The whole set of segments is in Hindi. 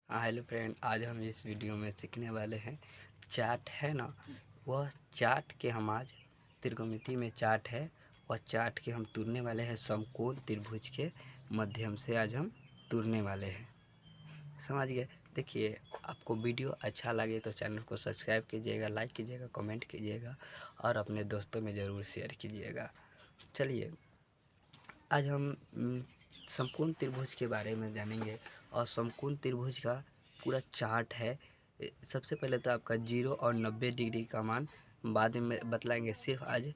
हेलो फ्रेंड, आज हम इस वीडियो में सीखने वाले हैं चार्ट है ना। वह चार्ट के हम आज त्रिकोणमिति में चार्ट है, वह चार्ट के हम तोड़ने वाले हैं समकोण त्रिभुज के माध्यम से। आज हम तोड़ने वाले हैं, समझ गए। देखिए, आपको वीडियो अच्छा लगे तो चैनल को सब्सक्राइब कीजिएगा, लाइक कीजिएगा, कमेंट कीजिएगा और अपने दोस्तों में ज़रूर शेयर कीजिएगा। चलिए, आज हम समकोण त्रिभुज के बारे में जानेंगे और समकोण त्रिभुज का पूरा चार्ट है। सबसे पहले तो आपका 0 और 90 डिग्री का मान बाद में बतलाएंगे। सिर्फ आज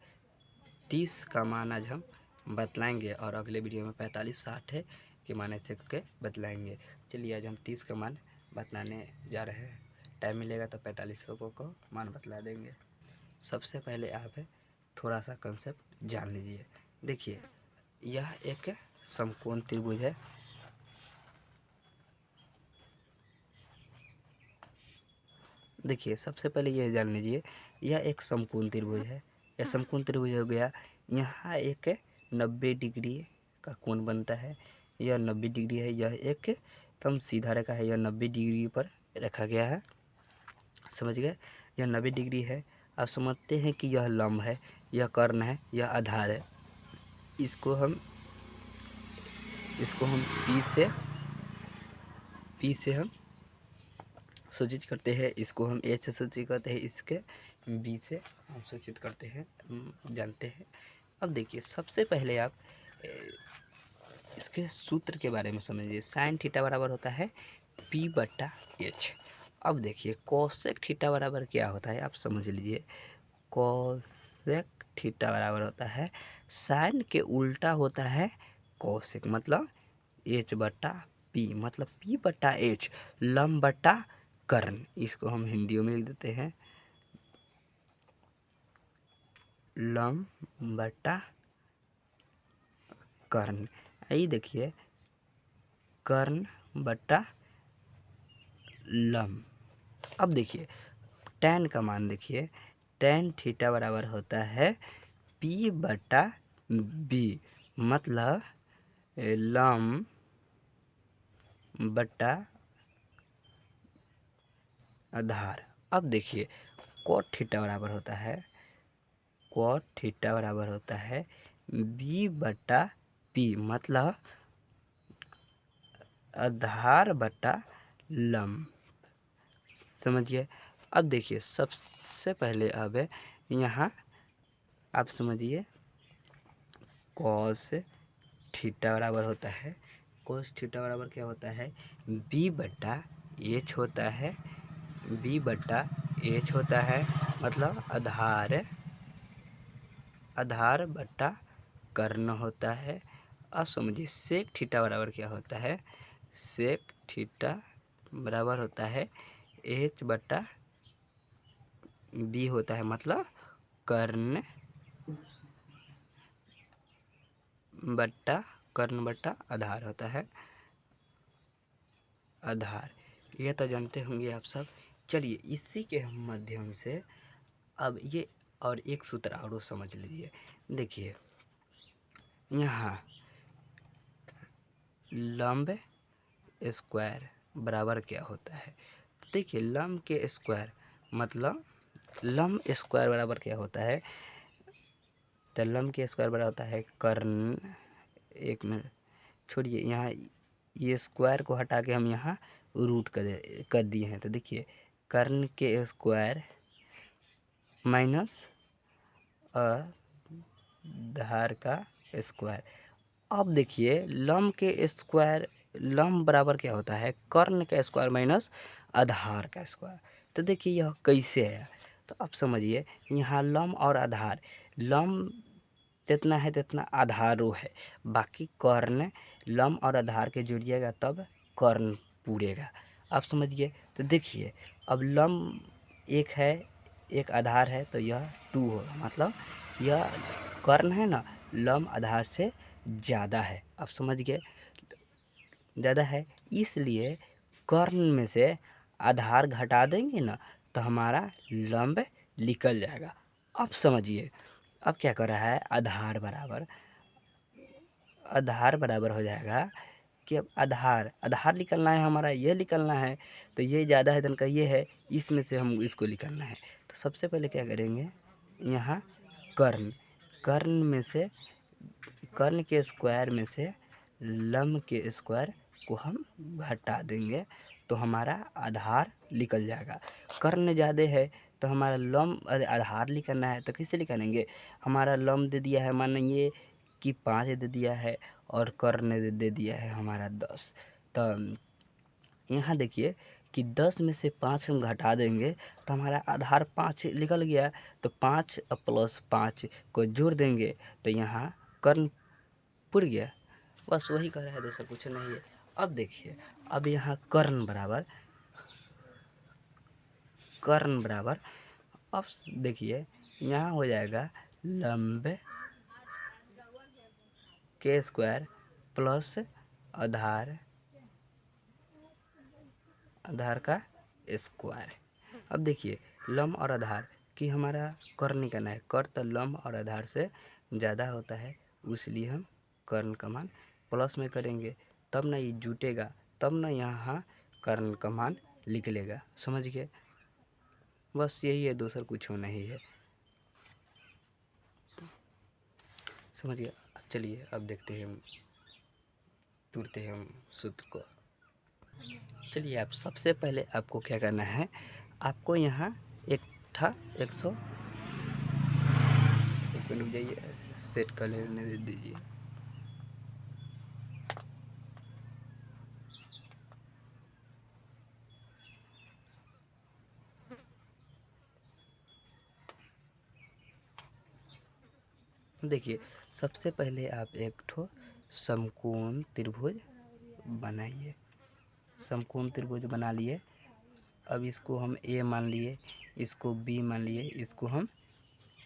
30 का मान आज हम बतलाएंगे और अगले वीडियो में 45, 60 के मान ऐसे करके बतलाएंगे। चलिए, आज हम 30 का मान बतलाने जा रहे हैं। टाइम मिलेगा तो 45 को मान बतला देंगे। सबसे पहले आप थोड़ा सा कंसेप्ट जान लीजिए। देखिए, यह एक समकोण त्रिभुज है। देखिए, सबसे पहले यह जान लीजिए, यह एक समकोण त्रिभुज है। यह समकोण त्रिभुज हो गया। यहाँ एक 90 डिग्री का कोण बनता है। यह 90 डिग्री है। यह एक एकदम सीधा रेखा है। यह 90 डिग्री पर रखा गया है, समझ गए। यह 90 डिग्री है। आप समझते हैं कि यह लंब है, यह कर्ण है, यह आधार है। इसको हम पी से हम सूचित करते हैं। इसको हम ए से सूचित करते हैं। इसके बी से हम सूचित करते हैं, जानते हैं। अब देखिए, सबसे पहले आप इसके सूत्र के बारे में समझिए। साइन थीटा बराबर होता है P/H। अब देखिए, कोसेक थीटा बराबर क्या होता है, आप समझ लीजिए। कोसेक थीटा बराबर होता है साइन के उल्टा होता है कोसेक, मतलब H/P, मतलब P/H, लंब बटा कर्ण। इसको हम हिंदियों में लिख देते हैं, लंब बटा कर्ण। यही देखिए, कर्ण बटा लंब। अब देखिए, tan का मान देखिए, tan थीटा बराबर होता है P/B, मतलब लंब बटा आधार। अब देखिए, cot थीटा बराबर होता है, cot थीटा बराबर होता है B/P, मतलब आधार बटा लंब, समझिए। अब देखिए, सबसे पहले अब यहाँ आप समझिए, cos थीटा बराबर होता है, cos थीटा बराबर क्या होता है, B/H होता है, B/H होता है, मतलब आधार बटा कर्ण होता है। अब समझिए, सेक थीटा बराबर क्या होता है, सेक थीटा बराबर होता है H/B होता है, मतलब कर्ण बटा आधार होता है, आधार। यह तो जानते होंगे आप सब। चलिए, इसी के हम माध्यम से अब ये और एक सूत्र और समझ लीजिए। देखिए, यहाँ लंब स्क्वायर बराबर क्या होता है। देखिए, लंब के स्क्वायर मतलब लंब स्क्वायर बराबर क्या होता है, तो लंब के स्क्वायर बराबर होता है कर्ण। एक मिनट छोड़िए, यहाँ ये स्क्वायर को हटा के हम यहाँ रूट कर दिए हैं। तो देखिए, कर्ण के स्क्वायर माइनस आधार का स्क्वायर। अब देखिए, लंब के स्क्वायर, लंब बराबर क्या होता है, कर्ण का स्क्वायर माइनस आधार का स्क्वायर। तो देखिए, यह कैसे है, तो अब समझिए। यहाँ लंब और आधार, लंब जितना है तितना आधारो है, बाकी कर्ण लंब और आधार के जुड़िएगा तब कर्ण पूरेगा। आप समझिए। तो देखिए, अब लंब एक है, एक आधार है, तो यह 2 होगा, मतलब यह कर्ण है ना, लंब आधार से ज़्यादा है। आप समझ गए, ज़्यादा है, इसलिए कर्ण में से आधार घटा देंगे ना, तो हमारा लंब निकल जाएगा। अब समझिए, अब क्या कर रहा है, आधार बराबर हो जाएगा कि अब आधार आधार निकलना है हमारा, ये निकलना है, तो ये ज़्यादा है धन का ये है, इसमें से हम इसको निकालना है। तो सबसे पहले क्या करेंगे, यहाँ कर्ण कर्ण में से कर्ण के स्क्वायर में से लंब के स्क्वायर को हम घटा देंगे तो हमारा आधार निकल जाएगा। कर्ण ज़्यादा है तो हमारा लंब आधार निकालना है, तो कैसे निकालेंगे, हमारा लंब दे दिया है मानिए कि 5 दे दिया है और कर्ण दे दिया है हमारा 10। तो यहाँ देखिए कि 10 में से 5 हम घटा देंगे तो हमारा आधार 5 निकल गया। तो 5 प्लस 5 को जोड़ देंगे तो यहाँ कर्ण पुर गया। बस वही कर रहा है, दूसरा कुछ नहीं है। अब देखिए, अब यहाँ कर्ण बराबर अब देखिए यहाँ हो जाएगा लंब के स्क्वायर प्लस आधार का स्क्वायर। अब देखिए लंब और आधार की हमारा कर्ण निकालना है, कर्ण तो लंब और आधार से ज़्यादा होता है, इसलिए हम कर्ण का मान प्लस में करेंगे, तब ना ये जुटेगा, तब ना यहाँ कर्ण का मान निकलेगा। समझ गए, बस यही है, दूसरा कुछ नहीं है। समझ गया। चलिए अब देखते हैं, तुरते हैं हम सूत्र को। चलिए, आप सबसे पहले आपको क्या करना है, आपको यहाँ एक मिनट जाइए, सेट कर लेने दीजिए। देखिए सबसे पहले आप एक ठो समकोण त्रिभुज बनाइए। समकोण त्रिभुज बना लिए। अब इसको हम ए मान लिए, इसको बी मान लिए, इसको हम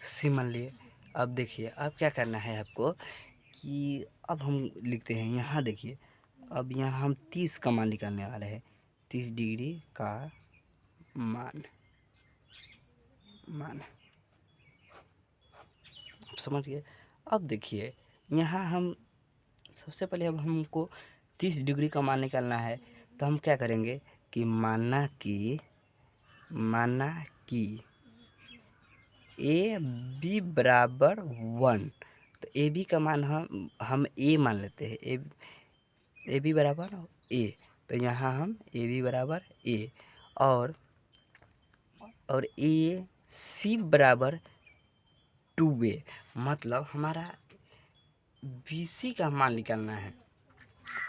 सी मान लिए। अब देखिए अब क्या करना है आपको कि अब हम लिखते हैं, यहाँ देखिए अब यहाँ हम 30 का मान निकालने वाले हैं, 30 डिग्री का मान समझ गए। अब देखिए यहाँ हम सबसे पहले अब हमको 30 डिग्री का मान निकालना है, तो हम क्या करेंगे कि माना कि ए बी बराबर 1, तो ए बी का मान हम ए मान लेते हैं, ए बी बराबर ए, तो यहाँ हम ए बी बराबर ए और ए सी बराबर 2a, मतलब हमारा BC का मान निकालना है।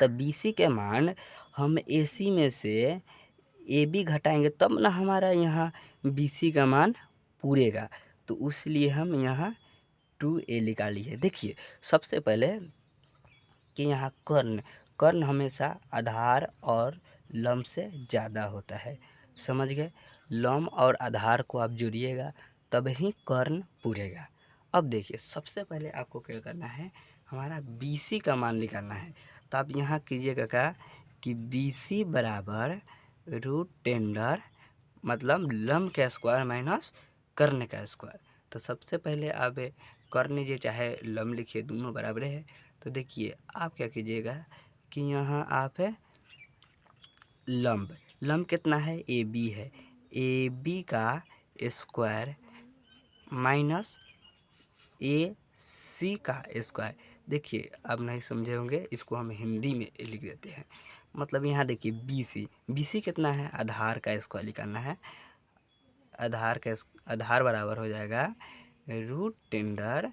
तो BC के मान हम AC में से AB घटाएंगे तब ना हमारा यहाँ BC का मान पूरेगा, तो इसलिए हम यहाँ 2a निकाली है। देखिए सबसे पहले कि यहाँ कर्ण हमेशा आधार और लंब से ज़्यादा होता है। समझ गए, लंब और आधार को आप जोड़िएगा तब ही कर्ण पूरेगा। अब देखिए सबसे पहले आपको क्या करना है, हमारा BC का मान निकालना है। तो आप यहाँ कीजिएगा क्या कि BC बराबर √10 मतलब लंब का स्क्वायर माइनस कर्ण का स्क्वायर। तो सबसे पहले आप कर्ण लीजिए चाहे लंब लिखिए, दोनों बराबर है। तो देखिए आप क्या कीजिएगा कि यहाँ आप लंब कितना है, AB है, AB का स्क्वायर माइनस AC का स्क्वायर। देखिए अब नहीं समझे होंगे, इसको हम हिंदी में लिख देते हैं। मतलब यहाँ देखिए BC कितना है, आधार का स्क्वायर निकालना है। आधार बराबर हो जाएगा √10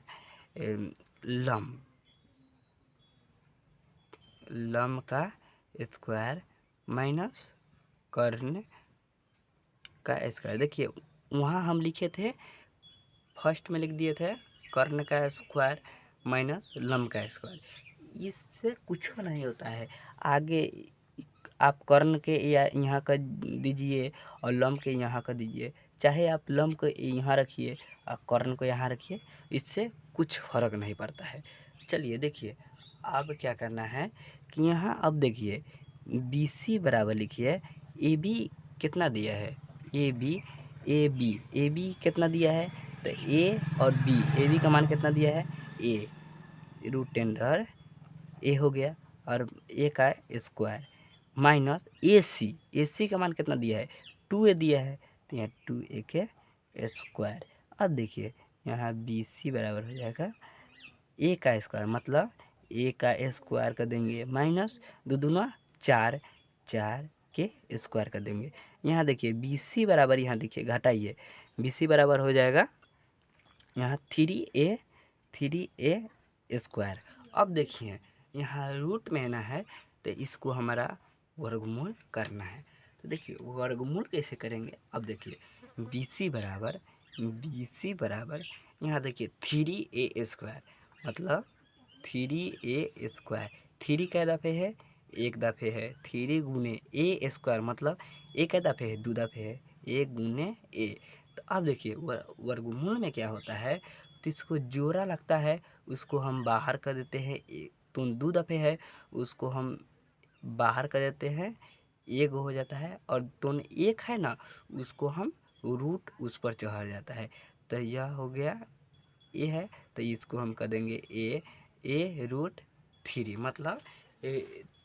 लंब का स्क्वायर माइनस कर्ण का स्क्वायर। देखिए वहाँ हम लिखे थे, फर्स्ट में लिख दिए थे कर्ण का स्क्वायर माइनस लंब का स्क्वायर, इससे कुछ नहीं होता है। आगे आप कर्ण के या यहाँ का दीजिए और लंब के यहाँ का दीजिए, चाहे आप लंब को यहाँ रखिए और कर्ण को यहाँ रखिए, इससे कुछ फर्क नहीं पड़ता है। चलिए देखिए अब क्या करना है कि यहाँ अब देखिए BC बराबर लिखिए, AB कितना दिया है, AB कितना दिया है, तो A और B, AB का मान कितना दिया है, A √10 A हो गया। और ए का स्क्वायर माइनस ए सी का मान कितना दिया है 2a दिया है, तो यहाँ 2a के स्क्वायर। अब देखिए यहाँ बी सी बराबर हो जाएगा ए का स्क्वायर, मतलब ए का स्क्वायर कर देंगे माइनस दो दूना 4 के स्क्वायर कर देंगे। यहाँ देखिए बी सी बराबर, यहाँ देखिए घटाइए, बी सी बराबर हो जाएगा यहाँ 3a स्क्वायर। अब देखिए यहाँ रूट में ना है तो इसको हमारा वर्गमूल करना है। तो देखिए वर्गमूल कैसे करेंगे, अब देखिए बी सी बराबर यहाँ देखिए 3a स्क्वायर, मतलब 3a स्क्वायर, 3 कै दफ़े है, एक दफ़े है, 3 गुने ए स्क्वायर मतलब ए कै दफ़े है, 2 दफ़े है, 1 गुने ए। तो अब देखिए वर्गमूल में क्या होता है, तो इसको जोड़ा लगता है, उसको हम बाहर कर देते हैं, तो 2 दफ़े है उसको हम बाहर कर देते हैं, एक हो जाता है, और दोनों एक है ना उसको हम रूट उस पर चढ़ जाता है, तो यह हो गया ए है, तो इसको हम कर देंगे ए रूट 3, मतलब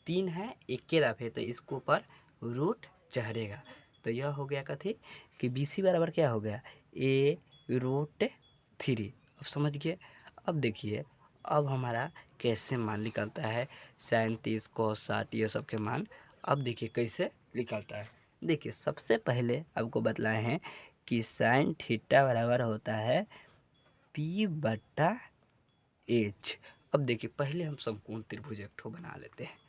3 है एक के दफ़े, तो इसको पर रूट चढ़ेगा। तो यह हो गया कथी कि बी सी बराबर क्या हो गया ए रूट 3। अब समझ गए। अब देखिए अब हमारा कैसे मान निकलता है 37 cos 60 ये सब के मान। अब देखिए कैसे निकलता है। देखिए सबसे पहले आपको बतलाए हैं कि साइन थीटा बराबर होता है पी बटा एच। अब देखिए पहले हम समकोण त्रिभुज एक ठो बना लेते हैं।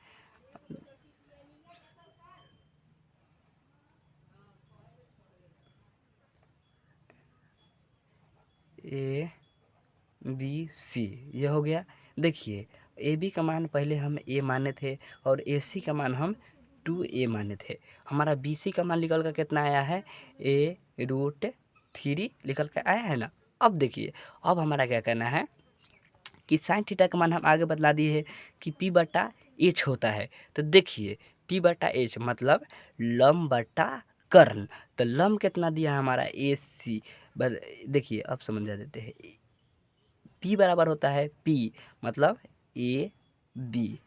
ए बी सी ये हो गया। देखिए ए बी का मान पहले हम ए माने थे और ए सी का मान हम 2a माने थे। हमारा बी सी का मान निकल कर कितना आया है ए रूट 3 निकल कर आया है ना। अब देखिए अब हमारा क्या करना है कि साइन थीटा का मान हम आगे बतला दिए है कि पी बटा एच होता है। तो देखिए पी बटा एच मतलब लम बटा कर्ण। तो लम कितना दिया है हमारा ए सी, देखिए अब समझ जा देते हैं। पी बराबर होता है पी मतलब ए बी,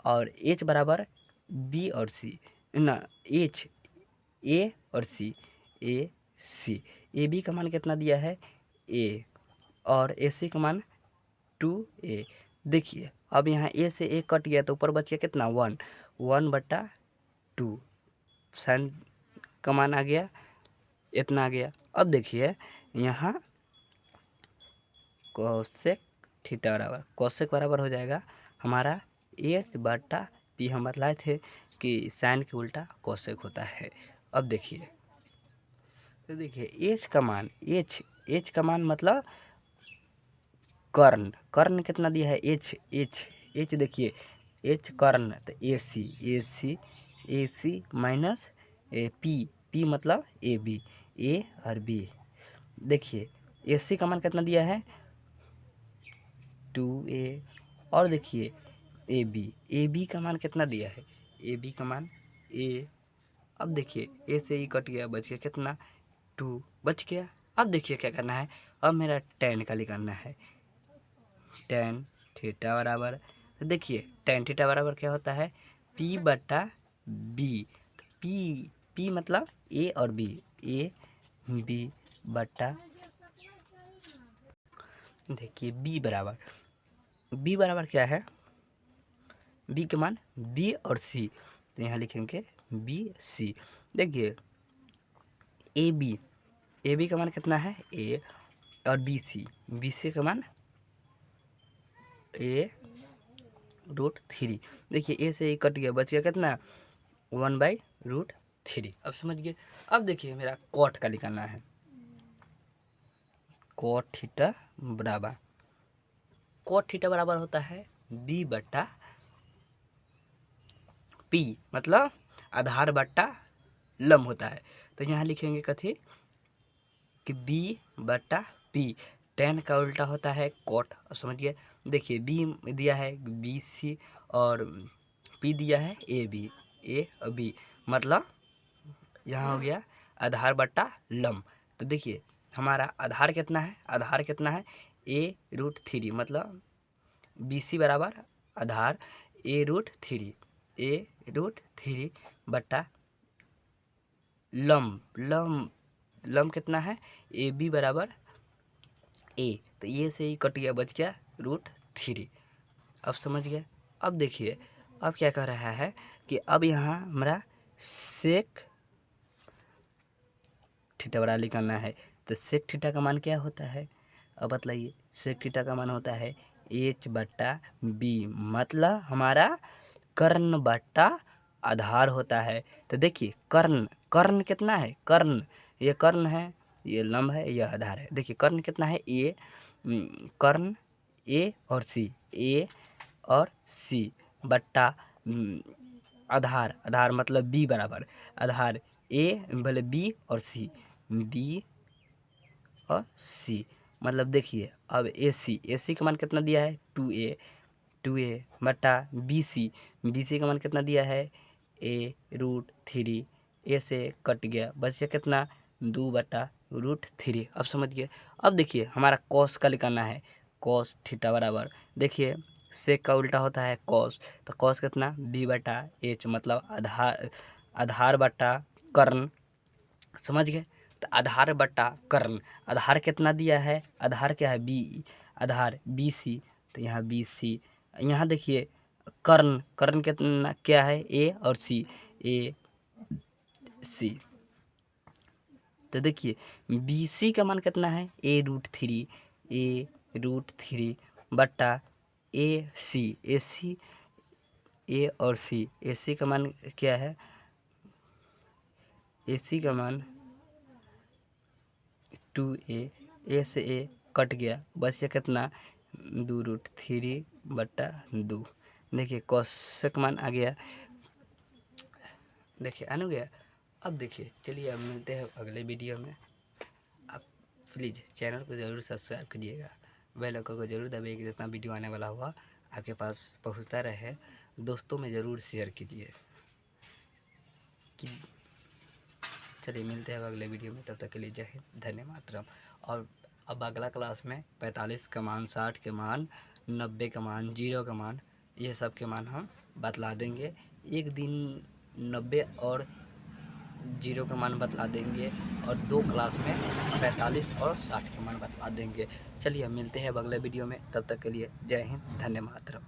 और एच बराबर बी और सी ना, एच ए और सी ए सी। ए बी का मान कितना दिया है ए, और ए सी का मान 2a। देखिए अब यहाँ ए से ए कट गया तो ऊपर बच गया कितना 1/2। साइन का मान आ गया इतना आ गया। अब देखिए यहाँ कोसेक थीटा बराबर, कोसेक बराबर हो जाएगा हमारा एच बटा पी। हम बतलाए थे कि साइन के उल्टा कोसेक होता है। अब देखिए तो देखिए एच का मान मतलब कर्ण कितना दिया है एच देखिए एच कर्ण, तो ए सी माइनस पी मतलब ए और बी। देखिए ए सी का मान कितना दिया है 2a, और देखिए ए बी का मान कितना दिया है ए बी का मान ए। अब देखिए ए से ही कट गया, बच गया कितना 2 बच गया। अब देखिए क्या करना है, अब मेरा tan का निकालना है। tan थीटा बराबर, तो देखिए tan थीटा बराबर क्या होता है पी बटा बी। पी मतलब ए और बी, ए बी बटा, देखिए बी बराबर क्या है, बी के मान बी और सी, तो यहाँ लिखेंगे बी सी। देखिए ए बी का मान कितना है ए, और बी सी का मान ए रूट 3। देखिए ए से ही कट गया, बच गया कितना 1/√3। अब समझ गए। अब देखिए मेरा कॉट का निकालना है। कॉट थीटा बराबर होता है बी बटा पी, मतलब आधार बटा लम होता है। तो यहाँ लिखेंगे कथी कि बी बटा पी। tan का उल्टा होता है कॉट। अब समझिए देखिए बी दिया है बी सी और पी दिया है ए और बी, मतलब यहाँ हो गया आधार बटा लम। तो देखिए हमारा आधार कितना है ए रूट 3, मतलब बी सी बराबर आधार a√3 बटा लम कितना है, AB बराबर A, तो ये से ही कट गया, बच गया √3। अब समझ गए। अब देखिए अब क्या कह रहा है कि अब यहाँ हमारा सेक थीटा बराबर निकालना है। तो सेक थीटा का मान क्या होता है, अब बतलाइए। सेक थीटा का मान होता है H/B, मतलब हमारा कर्ण बटा आधार होता है। तो देखिए कर्ण कितना है, ये कर्ण है, ये लंब है, यह आधार है। देखिए कर्ण कितना है, कर्ण A और C बट्टा आधार मतलब B बराबर आधार A भले B और C मतलब देखिए अब AC का मान कितना दिया है 2A बट्टा BC का मान कितना दिया है A√3। A से कट गया, बच गया कितना 2/√3। अब समझ गए। अब देखिए हमारा कॉस का निकालना है, कॉस थीटा बराबर, देखिए सेक का उल्टा होता है कॉस, तो कॉस कितना B/H मतलब आधार बटा कर्ण, समझ गए। तो आधार बटा कर्ण, आधार कितना दिया है, आधार क्या है आधार BC, तो यहाँ BC, यहाँ देखिए कर्ण कितना क्या है A और C, तो देखिए BC का मान कितना है A√3 बट्टा AC A और C, AC का मान क्या है, AC का मान 2A, A से A कट गया, बच गया कितना 2√3/2। देखिए कॉसेक मान आ गया, देखिए आने गया। अब देखिए चलिए अब मिलते हैं अगले वीडियो में। आप प्लीज़ चैनल को ज़रूर सब्सक्राइब करिएगा, बेल आइकन को ज़रूर दबाइएगा, जितना वीडियो आने वाला हुआ आपके पास पहुंचता रहे। दोस्तों में ज़रूर शेयर कीजिए। चलिए मिलते हैं अगले वीडियो में, तब तक के लिए जय हिंद, धन्य मातरम। और अब अगला क्लास में 45 का मान, 60 के मान, 90 का मान, 0 का मान, ये सब के मान हम बतला देंगे। एक दिन 90 और 0 का मान बतला देंगे, और 2 क्लास में 45 और 60 के मान बतला देंगे। चलिए मिलते हैं अब अगले वीडियो में, तब तक के लिए जय हिंद, धन्य मातरम।